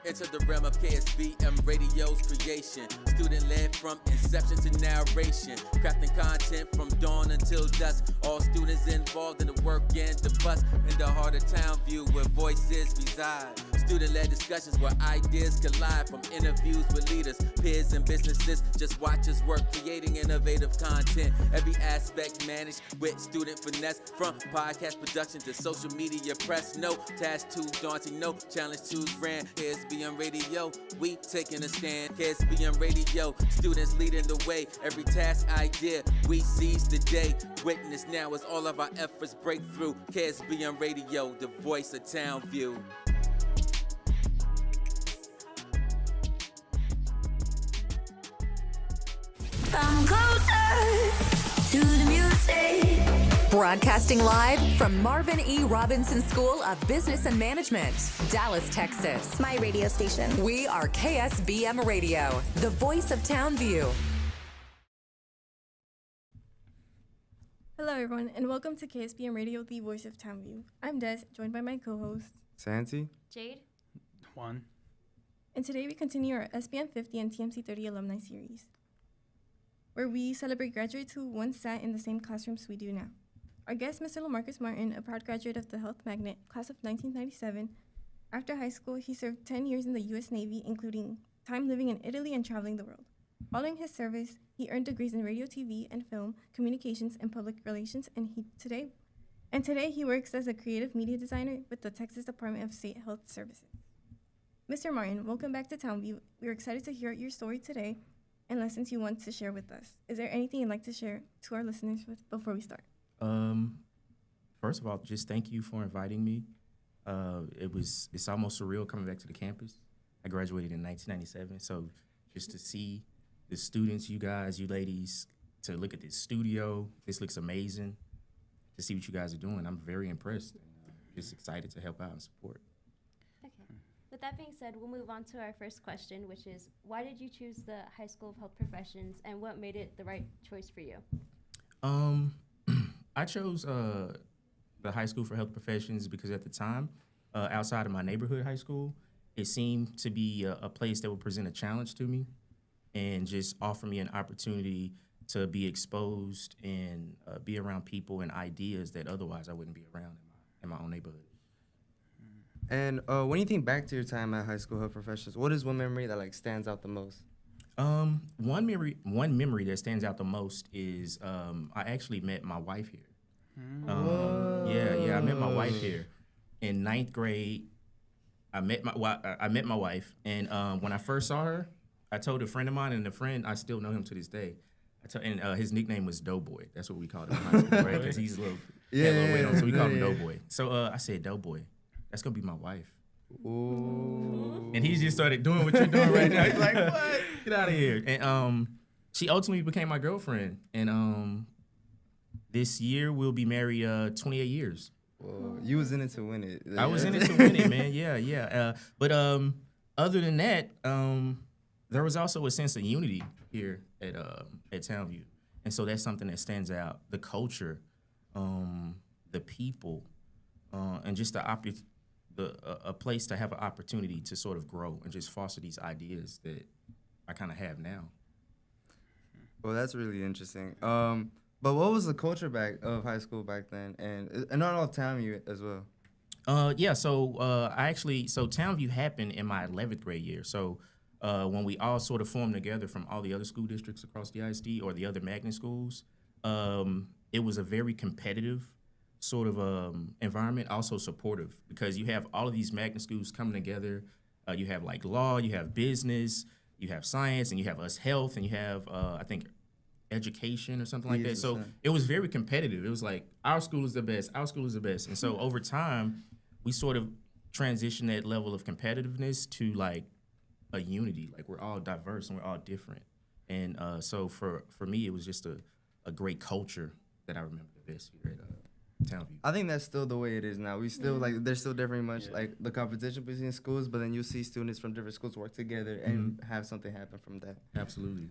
Enter the realm of KSBM Radio's creation. Student-led from inception to narration. Crafting content from dawn until dusk. All students involved in the work and the fuss. In the heart of Town View where voices reside. Student-led discussions where ideas collide. From interviews with leaders, peers, and businesses. Just watch us work, creating innovative content. Every aspect managed with student finesse. From podcast production to social media press. No task too daunting, no challenge too grand. KSBM Radio, we taking a stand. KSBM Radio, students leading the way. Every task idea, we seize the day. Witness now as all of our efforts break through. KSBM Radio, the voice of Town View. Come closer to the music. Broadcasting live from Marvin E. Robinson School of Business and Management, Dallas, Texas. My radio station. We are KSBM Radio, the voice of Townview. Hello, everyone, and welcome to KSBM Radio, the voice of Townview. I'm Des, joined by my co-hosts, Santi, Jade, Juan. And today we continue our SBM 50 and TMC 30 alumni series, where we celebrate graduates who once sat in the same classrooms we do now. Our guest, Mr. LaMarcus Martin, a proud graduate of the Health Magnet, class of 1997. After high school, he served 10 years in the U.S. Navy, including time living in Italy and traveling the world. Following his service, he earned degrees in radio, TV, and film, communications, and public relations, and today he works as a creative media designer with the Texas Department of State Health Services. Mr. Martin, welcome back to Townview. We're excited to hear your story today and lessons you want to share with us. Is there anything you'd like to share to our listeners before we start? First of all, just thank you for inviting me. It's almost surreal coming back to the campus. I graduated in 1997, so just to see the students, you guys, you ladies, to look at this studio, this looks amazing. To see what you guys are doing, I'm very impressed. Just excited to help out and support. Okay. With that being said, we'll move on to our first question, which is, why did you choose the High School of Health Professions, and what made it the right choice for you? I chose the High School for Health Professions because at the time, outside of my neighborhood high school, it seemed to be a place that would present a challenge to me and just offer me an opportunity to be exposed and be around people and ideas that otherwise I wouldn't be around in my own neighborhood. And when you think back to your time at High School Health Professions, what is one memory that stands out the most? One memory that stands out the most is I actually met my wife here. I met my wife here in 9th grade. I met my wife, and when I first saw her, I told a friend of mine, and the friend, I still know him to this day. His nickname was Doughboy. That's what we called him in high school, right? Because he's a little weight on, so we called him Doughboy. So I said, Doughboy, that's gonna be my wife. Ooh. And he just started doing what you're doing right now. He's like, what? Get out of here. And she ultimately became my girlfriend. And this year we'll be married 28 years. Whoa. You was in it to win it. I was in it to win it, man. Yeah. But other than that, there was also a sense of unity here at Townview. And so that's something that stands out. The culture, the people, and just a place to have an opportunity to sort of grow and just foster these ideas that I kind of have now. Well, that's really interesting. But what was the culture of high school back then, and not all of Townview as well? So Townview happened in my 11th grade year. So when we all sort of formed together from all the other school districts across the ISD or the other magnet schools, it was a very competitive sort of environment, also supportive, because you have all of these magnet schools coming together. You have like law, you have business, you have science, and you have us health, and you have, I think, education or something like that. So it was very competitive. It was like, our school is the best, our school is the best. And so over time, we sort of transitioned that level of competitiveness to like a unity. Like we're all diverse and we're all different. And so for me, it was just a great culture that I remember the best here at Townview. I think that's still the way it is now. We still there's still very much like the competition between schools, but then you see students from different schools work together and have something happen from that. Absolutely.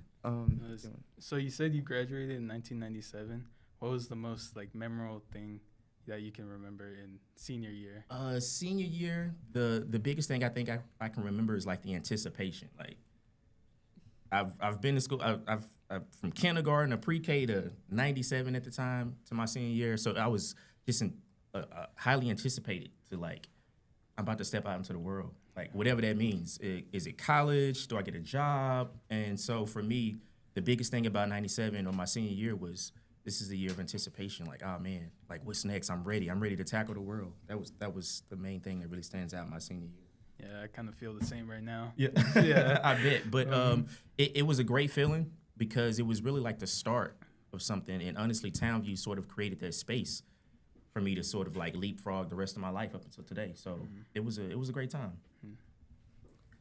So you said you graduated in 1997. What was the most memorable thing that you can remember in senior year? Senior year, the biggest thing I think I can remember is like the anticipation. Like I've been to school. I've from kindergarten to pre-K to 97 at the time to my senior year. So I was just highly anticipated to like I'm about to step out into the world. Like whatever that means. Is it college? Do I get a job? And so for me, the biggest thing about 97 or my senior year was this is the year of anticipation. Like, oh man, like what's next? I'm ready. I'm ready to tackle the world. That was the main thing that really stands out my senior year. Yeah, I kind of feel the same right now. Yeah, yeah, I bet. But it was a great feeling because it was really like the start of something. And honestly, Townview sort of created that space for me to sort of like leapfrog the rest of my life up until today. So it was a great time.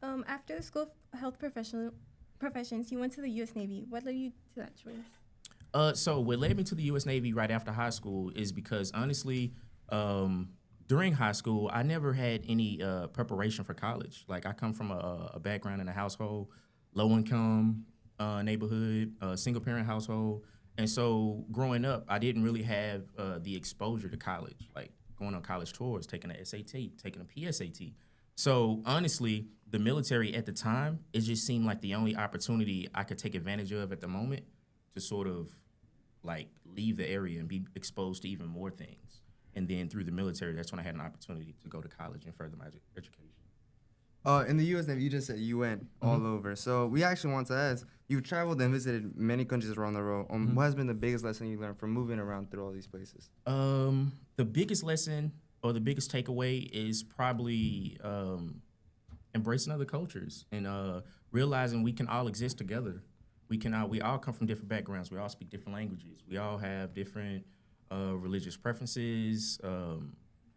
After the School of Health Professions, you went to the U.S. Navy. What led you to that choice? So what led me to the U.S. Navy right after high school is because honestly, during high school, I never had any preparation for college. Like I come from a background in a household, low income neighborhood, single parent household. And so growing up, I didn't really have the exposure to college, like going on college tours, taking a SAT, taking a PSAT. So honestly, the military at the time, it just seemed like the only opportunity I could take advantage of at the moment to sort of like leave the area and be exposed to even more things. And then through the military, that's when I had an opportunity to go to college and further my education. In the U.S. Navy, you just said you went all over. So we actually want to ask, you traveled and visited many countries around the world. What has been the biggest lesson you learned from moving around through all these places? The biggest lesson or the biggest takeaway is probably embracing other cultures and realizing we can all exist together. We all come from different backgrounds. We all speak different languages. We all have different religious preferences,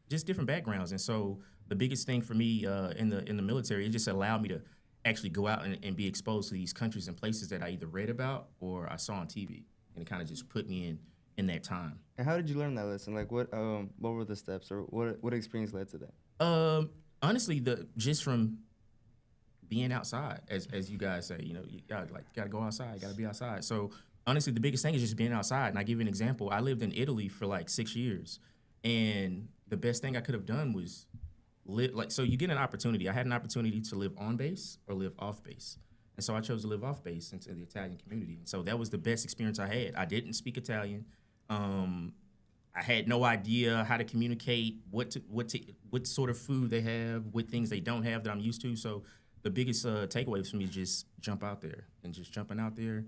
just different backgrounds. And so the biggest thing for me in the military, it just allowed me to actually go out and be exposed to these countries and places that I either read about or I saw on TV. And it kind of just put me in that time. And how did you learn that lesson? Like what were the steps or what experience led to that? Honestly, just from being outside, as you guys say, you gotta go outside, you gotta be outside. So honestly, the biggest thing is just being outside. And I give you an example. I lived in Italy for like 6 years, and the best thing I could have done was so you get an opportunity. I had an opportunity to live on base or live off base. And so I chose to live off base into the Italian community. And so that was the best experience I had. I didn't speak Italian. I had no idea how to communicate, what sort of food they have, what things they don't have that I'm used to. So the biggest takeaway for me is just jump out there. And just jumping out there,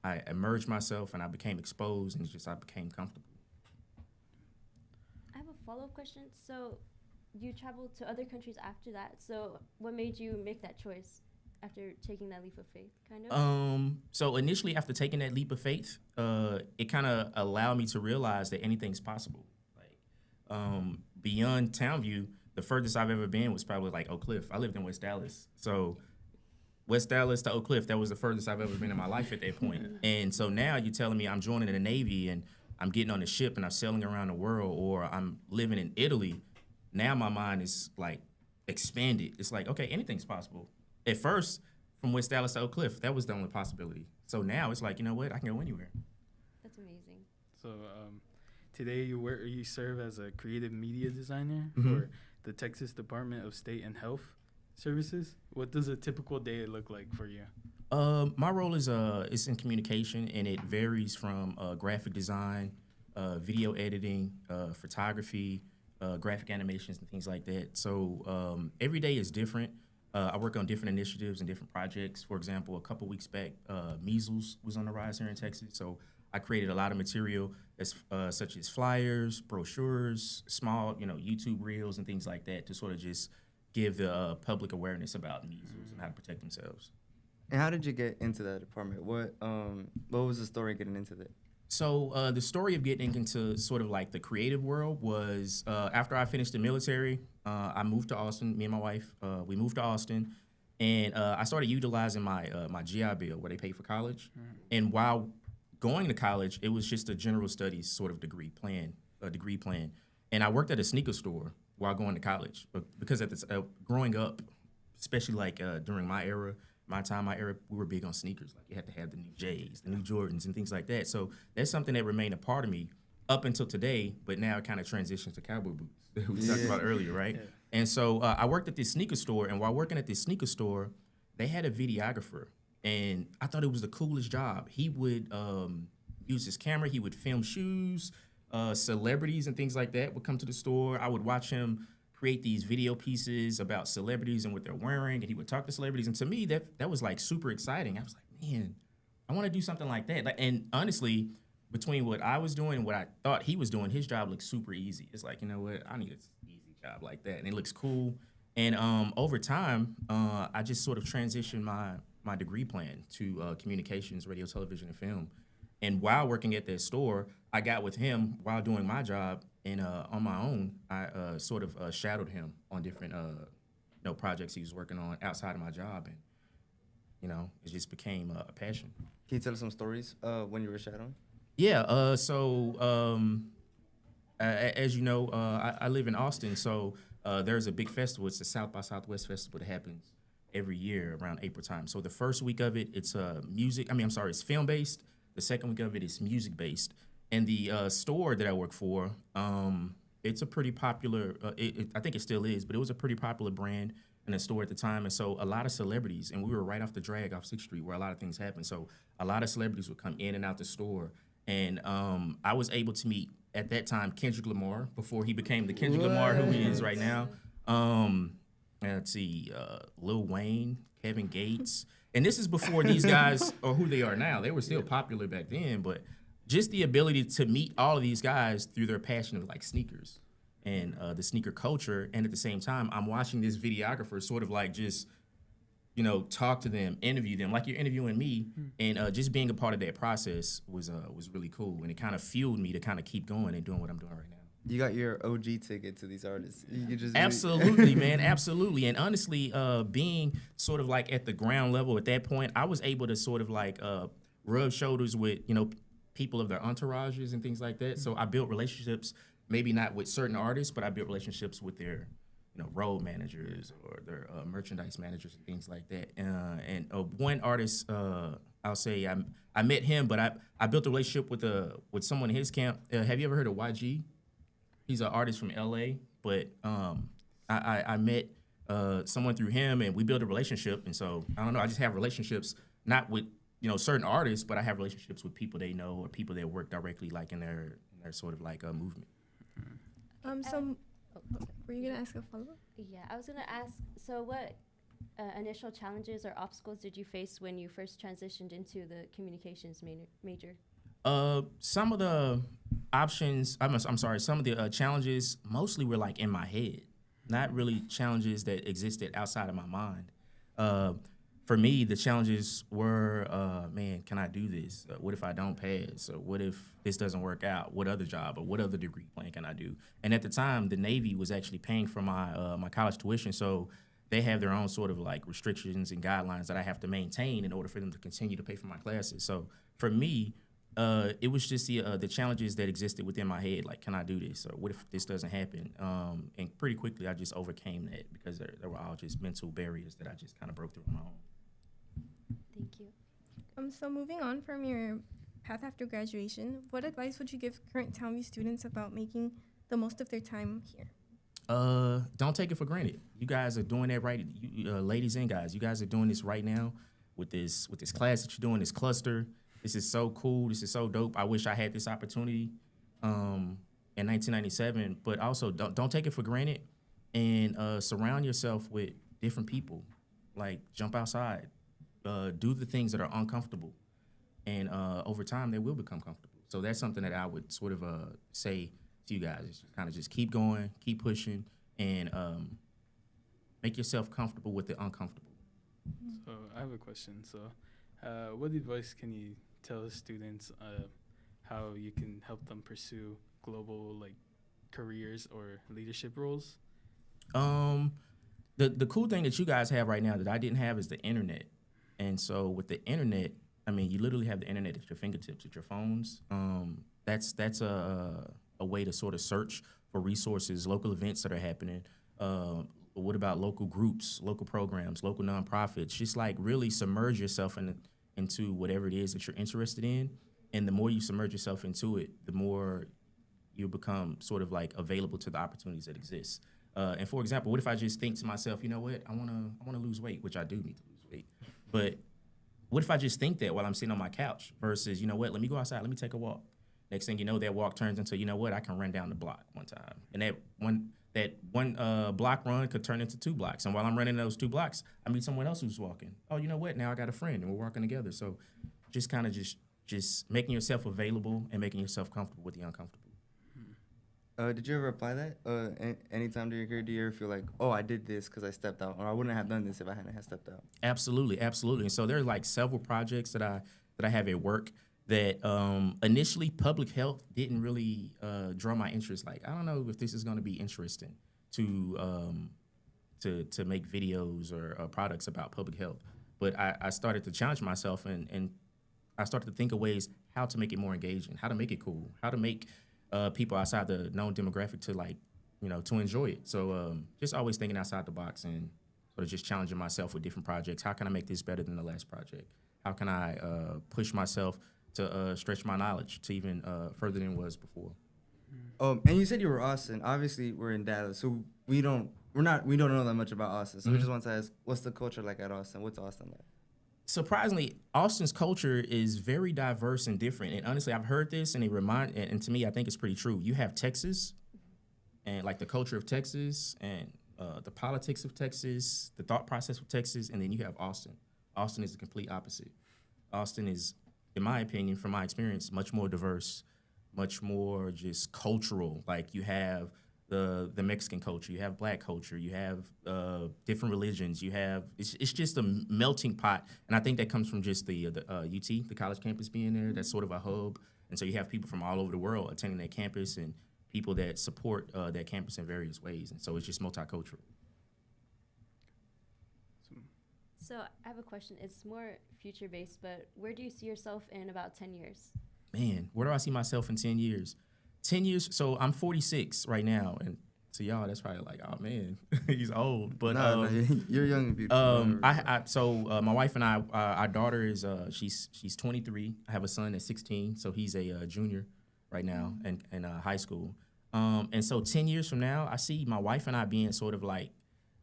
I immersed myself and I became exposed and I became comfortable. I have a follow-up question. So you traveled to other countries after that. So what made you make that choice after taking that leap of faith, kind of? So initially, after taking that leap of faith, it kind of allowed me to realize that anything's possible. Like beyond Townview, the furthest I've ever been was probably like Oak Cliff. I lived in West Dallas, so West Dallas to Oak Cliff, that was the furthest I've ever been in my life at that point. And so now you're telling me I'm joining the Navy and I'm getting on a ship and I'm sailing around the world, or I'm living in Italy. Now my mind is like expanded. It's like, okay, anything's possible. At first, from West Dallas to Oak Cliff, that was the only possibility. So now it's like, you know what? I can go anywhere. That's amazing. So today you serve as a creative media designer for the Texas Department of State and Health Services. What does a typical day look like for you? My role is in communication, and it varies from graphic design, video editing, photography, graphic animations, and things like that. So every day is different. I work on different initiatives and different projects. For example, a couple weeks back, measles was on the rise here in Texas. So I created a lot of material such as flyers, brochures, small, YouTube reels and things like that to sort of just give the public awareness about measles and how to protect themselves. And how did you get into that department? What was the story getting into that? So the story of getting into sort of like the creative world was after I finished the military, I moved to Austin. Me and my wife, we moved to Austin, and I started utilizing my GI Bill where they pay for college. And while going to college, it was just a general studies sort of degree plan. And I worked at a sneaker store while going to college, because at this growing up, especially like during my era, we were big on sneakers. Like you had to have the new J's, the new Jordans, and things like that. So that's something that remained a part of me. up until today, but now it kind of transitions to cowboy boots that we talked about earlier, right? Yeah. And so I worked at this sneaker store, and while working at this sneaker store, they had a videographer, and I thought it was the coolest job. He would use his camera, he would film shoes, celebrities and things like that would come to the store. I would watch him create these video pieces about celebrities and what they're wearing, and he would talk to celebrities. And to me, that was like super exciting. I was like, man, I want to do something like that. And honestly, between what I was doing and what I thought he was doing, his job looked super easy. It's like, you know what, I need an easy job like that, and it looks cool. And over time, I just sort of transitioned my degree plan to communications, radio, television, and film. And while working at that store, I got with him while doing my job, and on my own, I sort of shadowed him on different projects he was working on outside of my job, and it just became a passion. Can you tell us some stories when you were shadowing? Yeah. As you know, I live in Austin, so there's a big festival. It's the South by Southwest festival that happens every year around April time. So the first week of it, it's it's film based. The second week of it is music based. And the store that I work for, it's a pretty popular, I think it still is, but it was a pretty popular brand in a store at the time. And so a lot of celebrities, and we were right off the drag off 6th Street where a lot of things happen. So a lot of celebrities would come in and out the store. And I was able to meet, at that time, Kendrick Lamar, before he became the Kendrick Lamar who he is right now. Let's see, Lil Wayne, Kevin Gates. And this is before these guys are who they are now. They were still popular back then, but just the ability to meet all of these guys through their passion of like sneakers and the sneaker culture. And at the same time, I'm watching this videographer sort of like just, talk to them, interview them, like you're interviewing me. And just being a part of that process was really cool. And it kind of fueled me to kind of keep going and doing what I'm doing right now. You got your OG ticket to these artists. You could just absolutely, man, absolutely. And honestly, being sort of like at the ground level at that point, I was able to sort of like rub shoulders with, people of their entourages and things like that. So I built relationships, maybe not with certain artists, but I built relationships with their, road managers or their merchandise managers and things like that. And one artist, I'll say I met him, but I built a relationship with someone in his camp. Have you ever heard of YG? He's an artist from LA, but I met someone through him, and we built a relationship. And so I don't know, I just have relationships not with certain artists, but I have relationships with people they know or people that work directly like in their sort of like movement. Were you gonna ask a follow-up? Yeah, I was gonna ask. So what initial challenges or obstacles did you face when you first transitioned into the communications major? Some of the options, some of the challenges mostly were like in my head, not really challenges that existed outside of my mind. For me, the challenges were, man, can I do this? What if I don't pass? Or what if this doesn't work out? What other job or what other degree plan can I do? And at the time, the Navy was actually paying for my college tuition, so they have their own sort of like restrictions and guidelines that I have to maintain in order for them to continue to pay for my classes. So for me, it was just the challenges that existed within my head, like, can I do this? Or what if this doesn't happen? And pretty quickly, I just overcame that because there were all just mental barriers that I just kind of broke through on my own. Thank you. So moving on from your path after graduation, what advice would you give current Townview students about making the most of their time here? Don't take it for granted. You guys are doing that right, ladies and guys. You guys are doing this right now with this class that you're doing, this cluster. This is so cool. This is so dope. I wish I had this opportunity in 1997. But also, don't take it for granted, and surround yourself with different people. Like, jump outside. Do the things that are uncomfortable, and over time they will become comfortable. So that's something that I would sort of say to you guys: kind of just keep going, keep pushing, and make yourself comfortable with the uncomfortable. So I have a question. So, what advice can you tell students how you can help them pursue global careers or leadership roles? The cool thing that you guys have right now that I didn't have is the internet. And so with the internet, I mean, you literally have the internet at your fingertips, at your phones. That's a way to sort of search for resources, local events that are happening. What about local groups, local programs, local nonprofits? Just like really submerge yourself into whatever it is that you're interested in. And the more you submerge yourself into it, the more you become sort of like available to the opportunities that exist. And for example, what if I just think to myself, you know what, I wanna lose weight, which I do need to lose weight, but what if I just think that while I'm sitting on my couch versus, you know what, let me go outside, let me take a walk. Next thing you know, that walk turns into, you know what, I can run down the block one time. And that one block run could turn into 2 blocks. And while I'm running those 2 blocks, I meet someone else who's walking. Oh, you know what, now I got a friend and we're walking together. So just kind of just making yourself available and making yourself comfortable with the uncomfortable. Did you ever apply that? Anytime during your career, do you ever feel like, oh, I did this because I stepped out, or I wouldn't have done this if I hadn't have stepped out? Absolutely. And so there are like several projects that I have at work that initially public health didn't really draw my interest. Like, I don't know if this is going to be interesting to make videos or products about public health. But I started to challenge myself and I started to think of ways how to make it more engaging, how to make it cool, how to make people outside the known demographic to like, you know, to enjoy it. So just always thinking outside the box and sort of just challenging myself with different projects. How can I make this better than the last project? How can I push myself to stretch my knowledge to even further than it was before? And you said you were Austin. Obviously, we're in Dallas, so we don't know that much about Austin. So we just want to ask, what's the culture like at Austin? What's Austin like? Surprisingly, Austin's culture is very diverse and different. And honestly, I've heard this, and and to me, I think it's pretty true. You have Texas, and like the culture of Texas, and the politics of Texas, the thought process of Texas, and then you have Austin. Austin is the complete opposite. Austin is, in my opinion, from my experience, much more diverse, much more just cultural. Like you have the Mexican culture, you have Black culture, you have different religions, you have it's just a melting pot, and I think that comes from just the UT, the college campus being there. That's sort of a hub, and so you have people from all over the world attending that campus and people that support that campus in various ways, and so it's just multicultural. So I have a question. It's more future-based, but where do you see yourself in about 10 years? Man, where do I see myself in 10 years? 10 years, so I'm 46 right now, and to y'all, that's probably like, oh man, he's old. But no, you're young and beautiful. So my wife and I, our daughter is she's 23. I have a son that's 16, so he's a junior right now in high school. And so 10 years from now, I see my wife and I being sort of like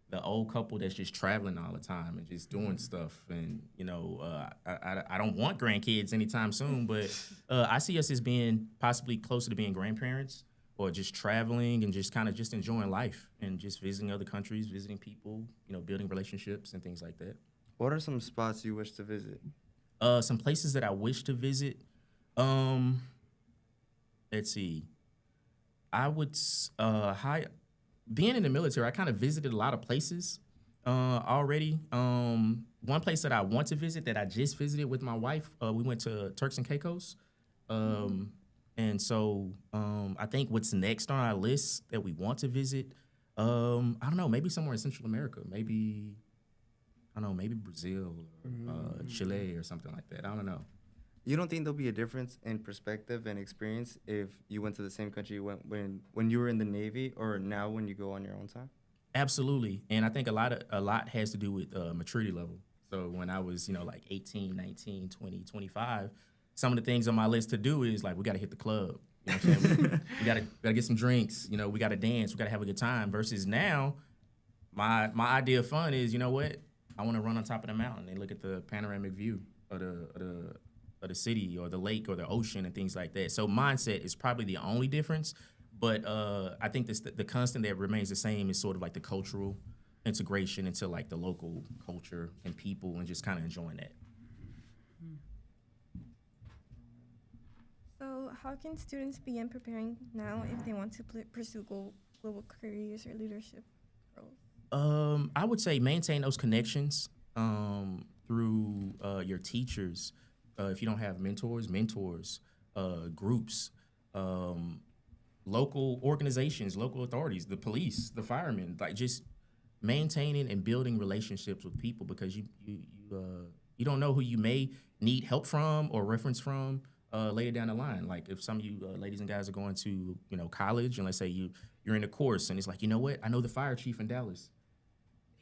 the old couple that's just traveling all the time and just doing stuff. And, you know, I don't want grandkids anytime soon, but I see us as being possibly closer to being grandparents or just traveling and just kind of just enjoying life and just visiting other countries, visiting people, you know, building relationships and things like that. What are some spots you wish to visit? Some places that I wish to visit. Let's see. I would being in the military, I kind of visited a lot of places already. One place that I want to visit that I just visited with my wife, we went to Turks and Caicos. And so I think what's next on our list that we want to visit, I don't know, maybe somewhere in Central America, maybe Brazil, or Chile or something like that. I don't know. You don't think there'll be a difference in perspective and experience if you went to the same country you went when you were in the Navy or now when you go on your own time? Absolutely. And I think a lot has to do with maturity level. So when I was, you know, like 18, 19, 20, 25, some of the things on my list to do is like, we got to hit the club. You know what I'm saying? we got to get some drinks. You know, we got to dance. We got to have a good time. Versus now, my idea of fun is, you know what? I want to run on top of the mountain and look at the panoramic view of the city or the lake or the ocean and things like that. So mindset is probably the only difference. But I think the constant that remains the same is sort of like the cultural integration into like the local culture and people and just kind of enjoying that. So how can students begin preparing now if they want to pursue global careers or leadership roles? I would say maintain those connections through your teachers. If you don't have mentors, groups, local organizations, local authorities, the police, the firemen, like just maintaining and building relationships with people, because you don't know who you may need help from or reference from later down the line. Like if some of you ladies and guys are going to, you know, college, and let's say you're in a course and it's like, you know what, I know the fire chief in Dallas.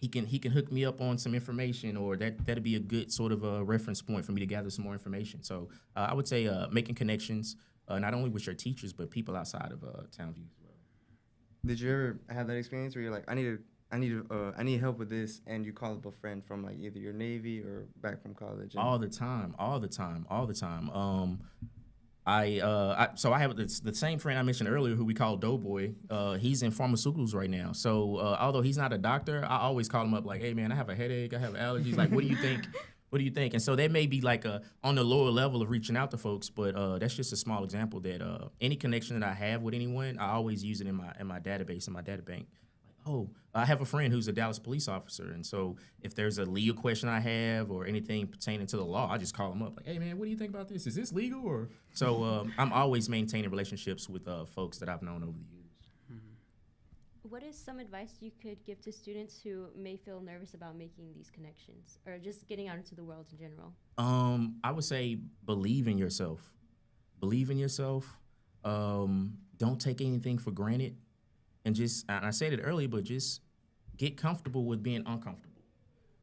He can hook me up on some information, or that'd be a good sort of a reference point for me to gather some more information. So I would say making connections, not only with your teachers, but people outside of Townview as well. Did you ever have that experience where you're like, I need help with this, and you call up a friend from like either your Navy or back from college? All the time. So I have the same friend I mentioned earlier who we call Doughboy. He's in pharmaceuticals right now. So although he's not a doctor, I always call him up like, hey man, I have a headache, I have allergies. Like, what do you think? What do you think? And so that may be like on the lower level of reaching out to folks, but that's just a small example that any connection that I have with anyone, I always use it in my database, in my data bank. Oh, I have a friend who's a Dallas police officer, and so if there's a legal question I have or anything pertaining to the law, I just call him up like, hey man, what do you think about this? Is this legal? Or so I'm always maintaining relationships with folks that I've known over the years. What is some advice you could give to students who may feel nervous about making these connections or just getting out into the world in general? I would say believe in yourself. Believe in yourself. Don't take anything for granted. And I said it earlier, but just get comfortable with being uncomfortable.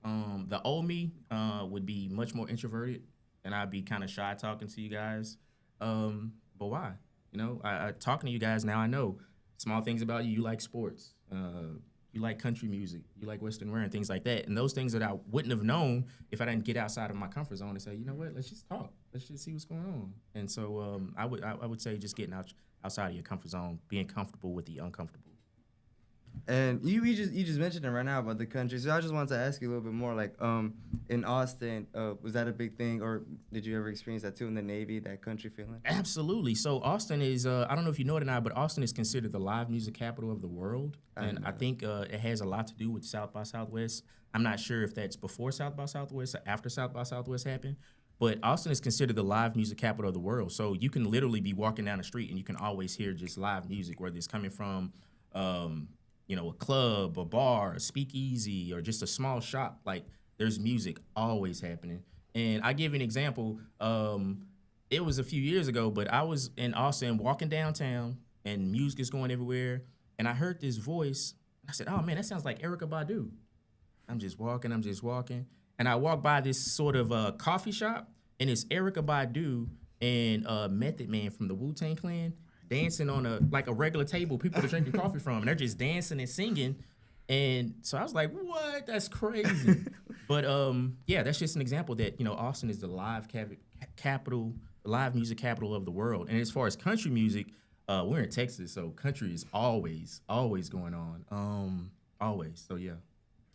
The old me would be much more introverted, and I'd be kind of shy talking to you guys. But why? You know, I talking to you guys now, I know small things about you. You like sports. You like country music. You like Western wear and things like that. And those things that I wouldn't have known if I didn't get outside of my comfort zone and say, you know what, let's just talk. Let's just see what's going on. And so I would say just getting outside of your comfort zone, being comfortable with the uncomfortable. And you just mentioned it right now about the country, so I just wanted to ask you a little bit more. Like, in Austin, was that a big thing, or did you ever experience that too in the Navy, that country feeling? Absolutely. So Austin is, I don't know if you know it or not, but Austin is considered the live music capital of the world, and I think it has a lot to do with South by Southwest. I'm not sure if that's before South by Southwest or after South by Southwest happened, but Austin is considered the live music capital of the world. So you can literally be walking down the street and you can always hear just live music, whether it's coming from a club, a bar, a speakeasy, or just a small shop. Like, there's music always happening. And I give you an example. It was a few years ago, but I was in Austin walking downtown, and music is going everywhere. And I heard this voice. I said, oh, man, that sounds like Erykah Badu. I'm just walking. And I walked by this sort of coffee shop, and it's Erykah Badu and Method Man from the Wu-Tang Clan dancing on a regular table people are drinking coffee from, and they're just dancing and singing. And so I was like, what? That's crazy. But yeah, that's just an example that, Austin is the live music capital of the world. And as far as country music, we're in Texas, so country is always going on. Always. So yeah.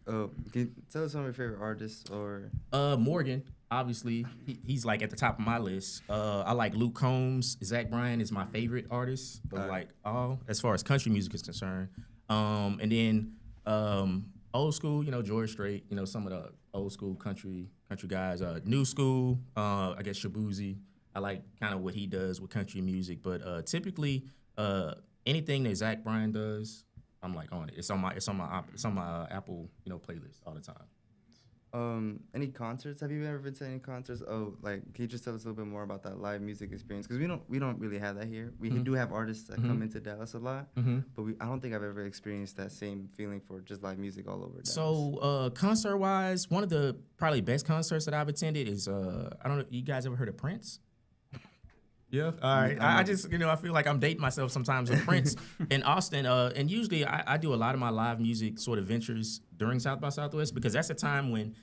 Can you tell us some of your favorite artists or? Morgan, obviously, he's like at the top of my list. I like Luke Combs. Zach Bryan is my favorite artist. As far as country music is concerned. And then old school, George Strait, some of the old school country guys. New school, I guess Shabuzi. I like kind of what he does with country music, but typically anything that Zach Bryan does, I'm like on it. It's on my Apple, playlist all the time. Any concerts? Have you ever been to any concerts? Oh, can you just tell us a little bit more about that live music experience? Because we don't really have that here. We do have artists that come into Dallas a lot, but I don't think I've ever experienced that same feeling for just live music all over Dallas. So concert wise, one of the probably best concerts that I've attended is I don't know, you guys ever heard of Prince? Yeah. All right. I just, I feel like I'm dating myself sometimes with Prince in Austin. And usually I do a lot of my live music sort of ventures during South by Southwest, because that's a time when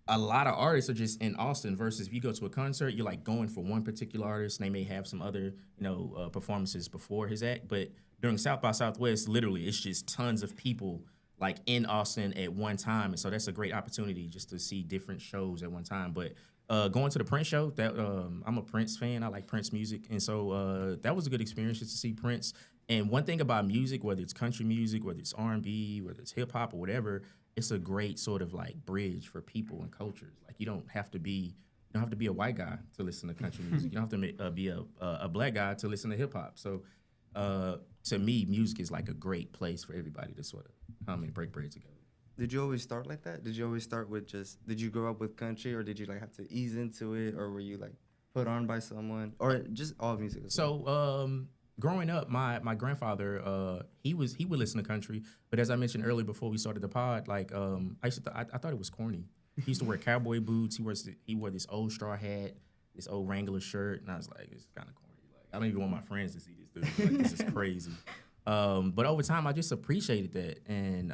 a lot of artists are just in Austin versus if you go to a concert, you're like going for one particular artist and they may have some other, performances before his act. But during South by Southwest, literally, it's just tons of people like in Austin at one time. And so that's a great opportunity just to see different shows at one time. But going to the Prince show, that I'm a Prince fan. I like Prince music. And so that was a good experience just to see Prince. And one thing about music, whether it's country music, whether it's R&B, whether it's hip hop or whatever, it's a great sort of like bridge for people and cultures. Like you don't have to be a white guy to listen to country music. You don't have to be a black guy to listen to hip hop. So to me, music is like a great place for everybody to sort of come and break bread together. Did you always start like that? Did you always start with did you grow up with country, or did you have to ease into it, or were you like put on by someone, or just all music? So growing up, my grandfather, he would listen to country, but as I mentioned earlier before we started the pod, like I thought it was corny. He used to wear cowboy boots. He wore this old straw hat, this old Wrangler shirt, and I was like, it's kind of corny. I don't even want my friends to see this dude. Like, this is crazy. But over time, I just appreciated that. And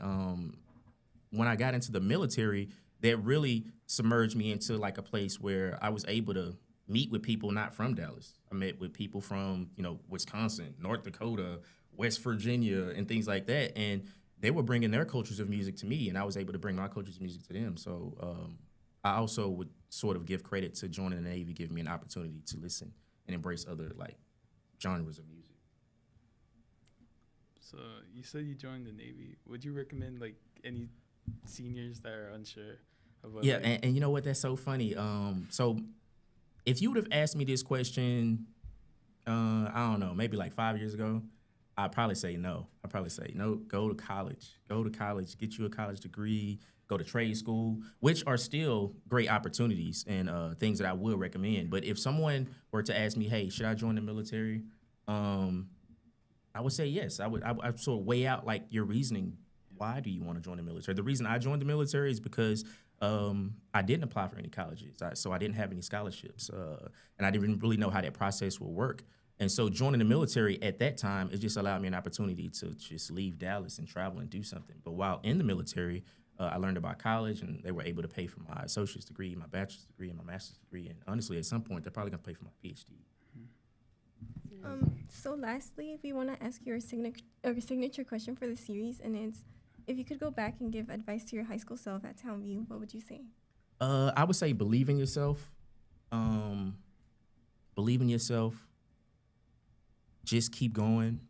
when I got into the military, that really submerged me into like a place where I was able to meet with people not from Dallas. I met with people from, Wisconsin, North Dakota, West Virginia, and things like that. And they were bringing their cultures of music to me, and I was able to bring my cultures of music to them. So I also would sort of give credit to joining the Navy, giving me an opportunity to listen and embrace other genres of music. So you said you joined the Navy. Would you recommend any seniors that are unsure of what? Yeah, and you know what? That's so funny. So if you would have asked me this question, I don't know, maybe 5 years ago, I'd probably say no. I'd probably say no. Go to college. Go to college. Get you a college degree. Go to trade school, which are still great opportunities and things that I would recommend. But if someone were to ask me, hey, should I join the military? I would say yes. I would sort of weigh out your reasoning. Why do you want to join the military? The reason I joined the military is because I didn't apply for any colleges, so I didn't have any scholarships, and I didn't really know how that process will work. And so joining the military at that time, it just allowed me an opportunity to just leave Dallas and travel and do something. But while in the military, I learned about college, and they were able to pay for my associate's degree, my bachelor's degree, and my master's degree. And honestly, at some point, they're probably going to pay for my PhD. So lastly, we want to ask you a signature question for the series, and it's, if you could go back and give advice to your high school self at Townview, what would you say? I would say believe in yourself. Believe in yourself. Just keep going.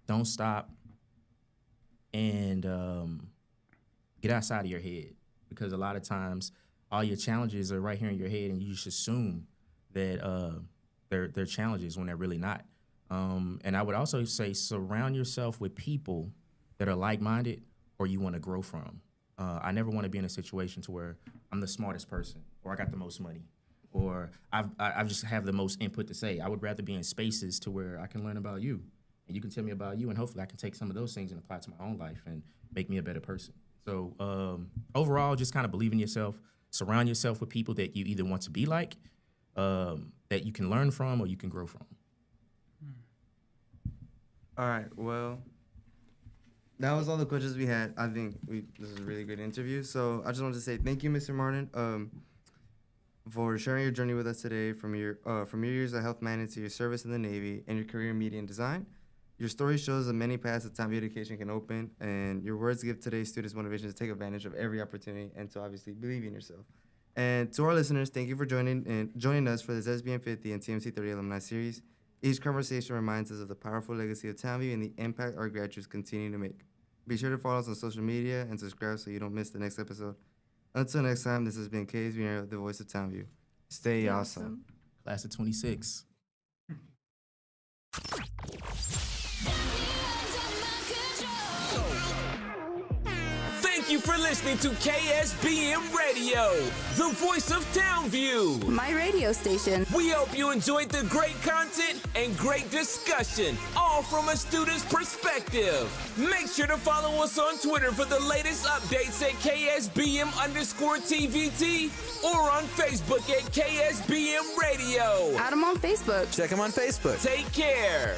Don't stop. And get outside of your head, because a lot of times all your challenges are right here in your head, and you just assume that they're challenges when they're really not. And I would also say surround yourself with people that are like-minded or you want to grow from. I never want to be in a situation to where I'm the smartest person, or I got the most money, or I just have the most input to say. I would rather be in spaces to where I can learn about you, and you can tell me about you, and hopefully I can take some of those things and apply it to my own life and make me a better person. So overall, just kind of believe in yourself. Surround yourself with people that you either want to be like, that you can learn from, or you can grow from. All right, well, that was all the questions we had. I think this is a really good interview. So I just wanted to say thank you, Mr. Martin, for sharing your journey with us today, from your years of health management to your service in the Navy and your career in media and design. Your story shows the many paths that Townview Education can open, and your words give today's students motivation to take advantage of every opportunity and to obviously believe in yourself. And to our listeners, thank you for joining us for this SBM 50 and TMC 30 Alumni Series. Each conversation reminds us of the powerful legacy of Townview and the impact our graduates continue to make. Be sure to follow us on social media and subscribe so you don't miss the next episode. Until next time, this has been KSB, the voice of Townview. Stay awesome. Class of 26. Thank you for listening to KSBM Radio, the voice of Townview. My radio station. We hope you enjoyed the great content and great discussion, all from a student's perspective. Make sure to follow us on Twitter for the latest updates at KSBM_TVT or on Facebook at KSBM Radio. Add them on Facebook. Check them on Facebook. Take care.